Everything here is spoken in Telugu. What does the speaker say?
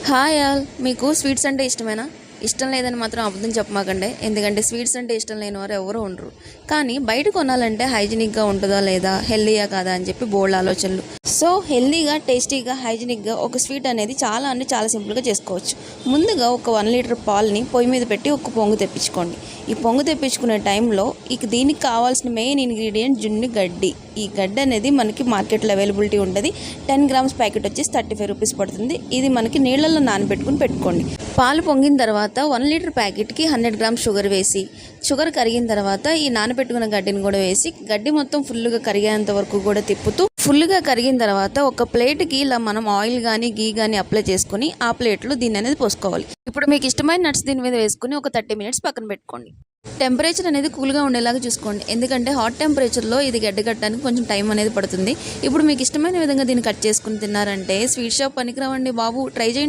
హాయ్ ఆల్, మీకు స్వీట్స్ అంటే ఇష్టమేనా? ఇష్టం లేదని మాత్రం అబద్ధం చెప్పమాకండి. ఎందుకంటే స్వీట్స్ అంటే ఇష్టం లేని వారు ఎవరు ఉండరు. కానీ బయట కొనాలంటే హైజీనిక్గా ఉంటుందా లేదా, హెల్దీయా కాదా అని చెప్పి బోల్డ్ ఆలోచనలు. సో హెల్దీగా, టేస్టీగా, హైజీనిక్గా ఒక స్వీట్ అనేది చాలా సింపుల్గా చేసుకోవచ్చు. ముందుగా ఒక 1 లీటర్ పాలని పొయ్యి మీద పెట్టి ఒక పొంగు తెప్పించుకోండి. ఈ పొంగు తెప్పించుకునే టైంలో దీనికి కావాల్సిన మెయిన్ ఇంగ్రీడియంట్ జున్ను గడ్డి. ఈ గడ్డి అనేది మనకి మార్కెట్లో అవైలబిలిటీ ఉంటుంది. 10 గ్రామ్స్ ప్యాకెట్ వచ్చేసి 35 రూపీస్ పడుతుంది. ఇది మనకి నీళ్ళల్లో నానబెట్టుకుని పెట్టుకోండి. పాలు పొంగిన తర్వాత 1 లీటర్ ప్యాకెట్కి 100 గ్రామ్స్ షుగర్ వేసి, షుగర్ కరిగిన తర్వాత ఈ నానబెట్టుకున్న గడ్డిని కూడా వేసి, గడ్డి మొత్తం ఫుల్గా కరిగేంత వరకు కూడా తిప్పుతూ, ఫుల్గా కరిగిన తర్వాత ఒక ప్లేట్కి ఇలా మనం ఆయిల్ కానీ గీ కానీ అప్లై చేసుకుని ఆ ప్లేట్లో దీన్ని అనేది పోసుకోవాలి. ఇప్పుడు మీకు ఇష్టమైన నట్స్ దీని మీద వేసుకుని ఒక 30 మినిట్స్ పక్కన పెట్టుకోండి. టెంపరేచర్ అనేది కూల్గా ఉండేలాగా చూసుకోండి. ఎందుకంటే హాట్ టెంపరేచర్లో ఇది గడ్డ కట్టడానికి కొంచెం టైం అనేది పడుతుంది. ఇప్పుడు మీకు ఇష్టమైన విధంగా దీన్ని కట్ చేసుకుని తిన్నారంటే స్వీట్ షాప్ పనికిరావండి బాబు, ట్రై చేయండి.